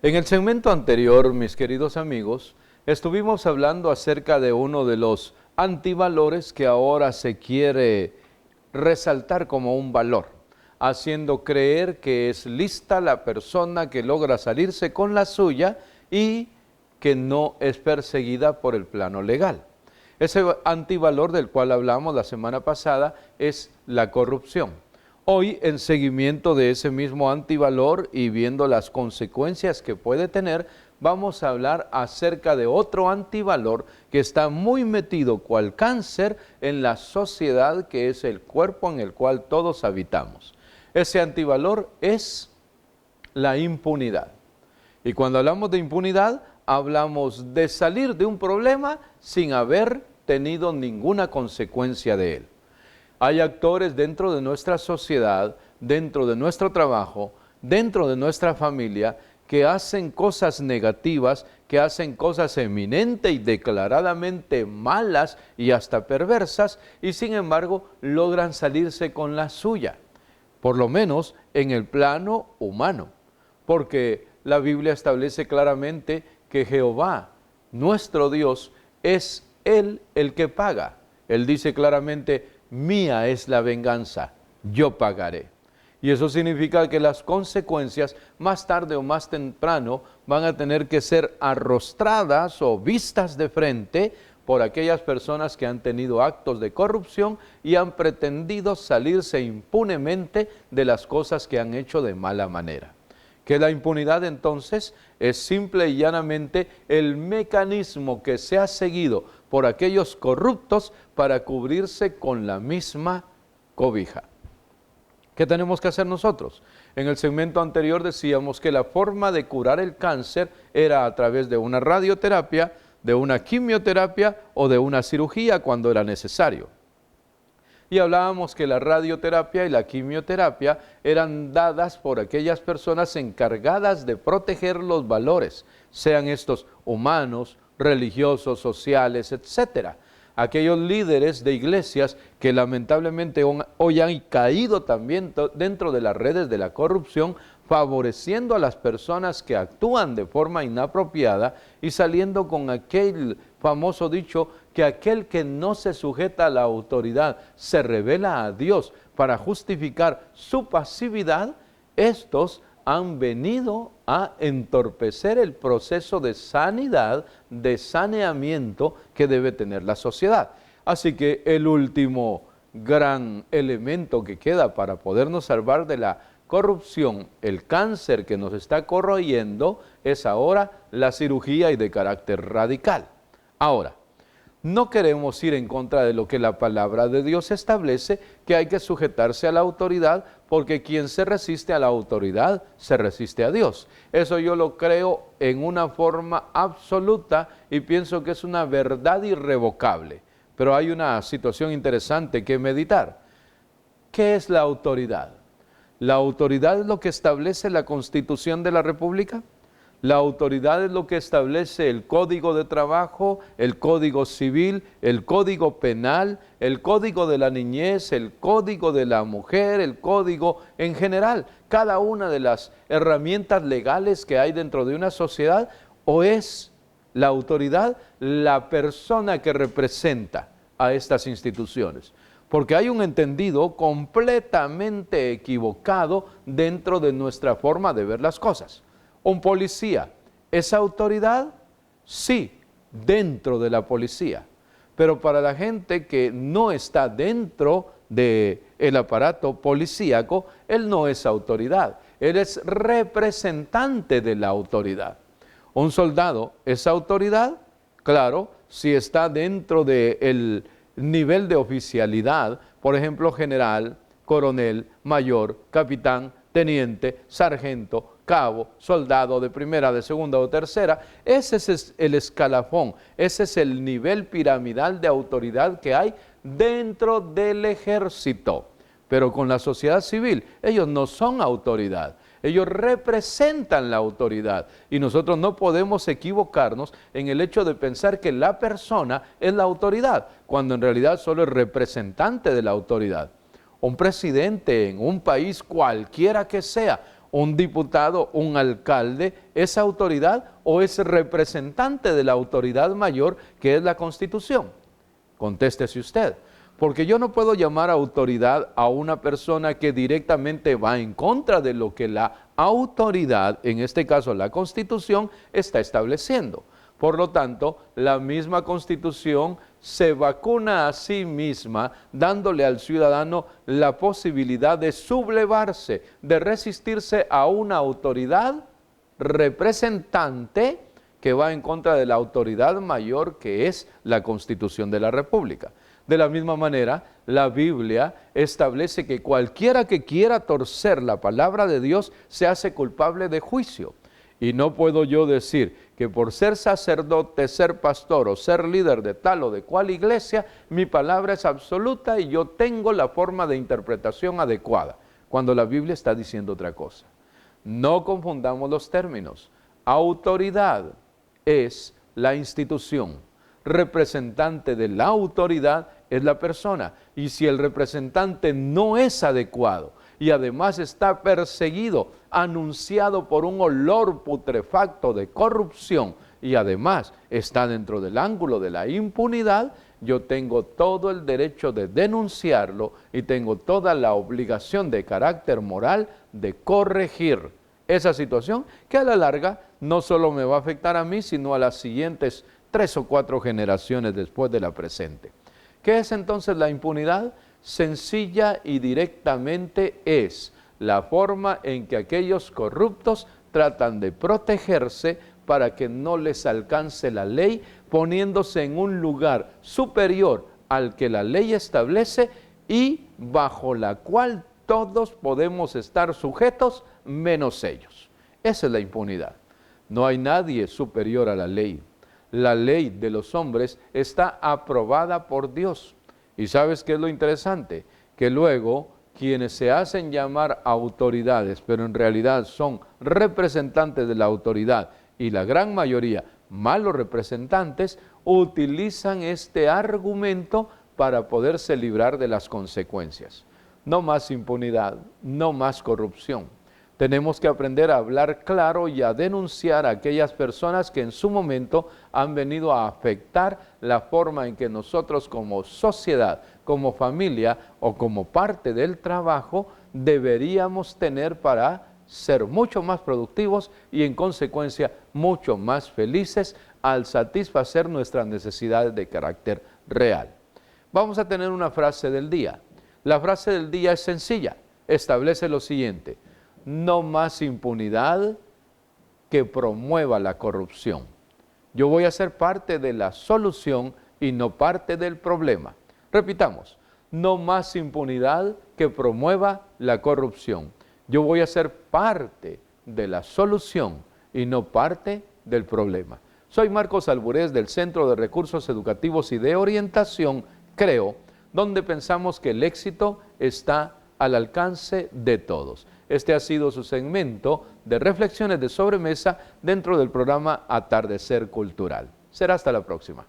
En el segmento anterior, mis queridos amigos, estuvimos hablando acerca de uno de los antivalores que ahora se quiere resaltar como un valor, haciendo creer que es lista la persona que logra salirse con la suya y que no es perseguida por el plano legal. Ese antivalor del cual hablamos la semana pasada es la corrupción. Hoy, en seguimiento de ese mismo antivalor y viendo las consecuencias que puede tener, vamos a hablar acerca de otro antivalor que está muy metido cual cáncer en la sociedad, que es el cuerpo en el cual todos habitamos. Ese antivalor es la impunidad. Y cuando hablamos de impunidad, hablamos de salir de un problema sin haber tenido ninguna consecuencia de él. Hay actores dentro de nuestra sociedad, dentro de nuestro trabajo, dentro de nuestra familia, que hacen cosas negativas, que hacen cosas eminente y declaradamente malas y hasta perversas, y sin embargo logran salirse con la suya, por lo menos en el plano humano, porque la Biblia establece claramente que Jehová, nuestro Dios, es Él el que paga. Él dice claramente: mía es la venganza, yo pagaré. Y eso significa que las consecuencias, más tarde o más temprano, van a tener que ser arrostradas o vistas de frente por aquellas personas que han tenido actos de corrupción y han pretendido salirse impunemente de las cosas que han hecho de mala manera. Que la impunidad entonces es simple y llanamente el mecanismo que se ha seguido por aquellos corruptos para cubrirse con la misma cobija. ¿Qué tenemos que hacer nosotros? En el segmento anterior decíamos que la forma de curar el cáncer era a través de una radioterapia, de una quimioterapia o de una cirugía cuando era necesario. Y hablábamos que la radioterapia y la quimioterapia eran dadas por aquellas personas encargadas de proteger los valores, sean estos humanos, religiosos, sociales, etcétera. Aquellos líderes de iglesias que lamentablemente hoy han caído también dentro de las redes de la corrupción, favoreciendo a las personas que actúan de forma inapropiada y saliendo con aquel famoso dicho que aquel que no se sujeta a la autoridad se revela a Dios para justificar su pasividad. Estos han venido a entorpecer el proceso de sanidad, de saneamiento que debe tener la sociedad. Así que el último gran elemento que queda para podernos salvar de la corrupción, el cáncer que nos está corroyendo, es ahora la cirugía y de carácter radical. Ahora, no queremos ir en contra de lo que la palabra de Dios establece, que hay que sujetarse a la autoridad, porque quien se resiste a la autoridad, se resiste a Dios. Eso yo lo creo en una forma absoluta y pienso que es una verdad irrevocable. Pero hay una situación interesante que meditar. ¿Qué es la autoridad? ¿La autoridad es lo que establece la Constitución de la República? La autoridad es lo que establece el Código de Trabajo, el Código Civil, el Código Penal, el Código de la Niñez, el Código de la Mujer, el Código en general, cada una de las herramientas legales que hay dentro de una sociedad. ¿O es la autoridad la persona que representa a estas instituciones? Porque hay un entendido completamente equivocado dentro de nuestra forma de ver las cosas. ¿Un policía es autoridad? Sí, dentro de la policía. Pero para la gente que no está dentro del aparato policíaco, él no es autoridad. Él es representante de la autoridad. ¿Un soldado es autoridad? Claro, si está dentro del nivel de oficialidad, por ejemplo, general, coronel, mayor, capitán, teniente, sargento, cabo, soldado de primera, de segunda o tercera. Ese es el escalafón, ese es el nivel piramidal de autoridad que hay dentro del ejército. Pero con la sociedad civil, ellos no son autoridad, ellos representan la autoridad. Y nosotros no podemos equivocarnos en el hecho de pensar que la persona es la autoridad, cuando en realidad solo es representante de la autoridad. Un presidente en un país cualquiera que sea, un diputado, un alcalde, ¿es autoridad o es representante de la autoridad mayor que es la Constitución? Contéstese usted. Porque yo no puedo llamar autoridad a una persona que directamente va en contra de lo que la autoridad, en este caso la Constitución, está estableciendo. Por lo tanto, la misma Constitución se vacuna a sí misma, dándole al ciudadano la posibilidad de sublevarse, de resistirse a una autoridad representante que va en contra de la autoridad mayor que es la Constitución de la República. De la misma manera, la Biblia establece que cualquiera que quiera torcer la palabra de Dios se hace culpable de juicio. Y no puedo yo decir que por ser sacerdote, ser pastor o ser líder de tal o de cual iglesia, mi palabra es absoluta y yo tengo la forma de interpretación adecuada, cuando la Biblia está diciendo otra cosa. No confundamos los términos. Autoridad es la institución. Representante de la autoridad es la persona. Y si el representante no es adecuado y además está perseguido, anunciado por un olor putrefacto de corrupción y además está dentro del ángulo de la impunidad, yo tengo todo el derecho de denunciarlo y tengo toda la obligación de carácter moral de corregir esa situación que a la larga no solo me va a afectar a mí, sino a las siguientes 3 o 4 generaciones después de la presente. ¿Qué es entonces la impunidad? Sencilla y directamente es la forma en que aquellos corruptos tratan de protegerse para que no les alcance la ley, poniéndose en un lugar superior al que la ley establece y bajo la cual todos podemos estar sujetos menos ellos. Esa es la impunidad. No hay nadie superior a la ley. La ley de los hombres está aprobada por Dios. ¿Y sabes qué es lo interesante? Que luego quienes se hacen llamar autoridades, pero en realidad son representantes de la autoridad y la gran mayoría malos representantes, utilizan este argumento para poderse librar de las consecuencias. No más impunidad, no más corrupción. Tenemos que aprender a hablar claro y a denunciar a aquellas personas que en su momento han venido a afectar la forma en que nosotros como sociedad, como familia o como parte del trabajo deberíamos tener para ser mucho más productivos y en consecuencia mucho más felices al satisfacer nuestras necesidades de carácter real. Vamos a tener una frase del día. La frase del día es sencilla, establece lo siguiente: no más impunidad que promueva la corrupción. Yo voy a ser parte de la solución y no parte del problema. Repitamos, no más impunidad que promueva la corrupción. Yo voy a ser parte de la solución y no parte del problema. Soy Marcos Alburez del Centro de Recursos Educativos y de Orientación, CREO, donde pensamos que el éxito está al alcance de todos. Este ha sido su segmento de reflexiones de sobremesa dentro del programa Atardecer Cultural. Será hasta la próxima.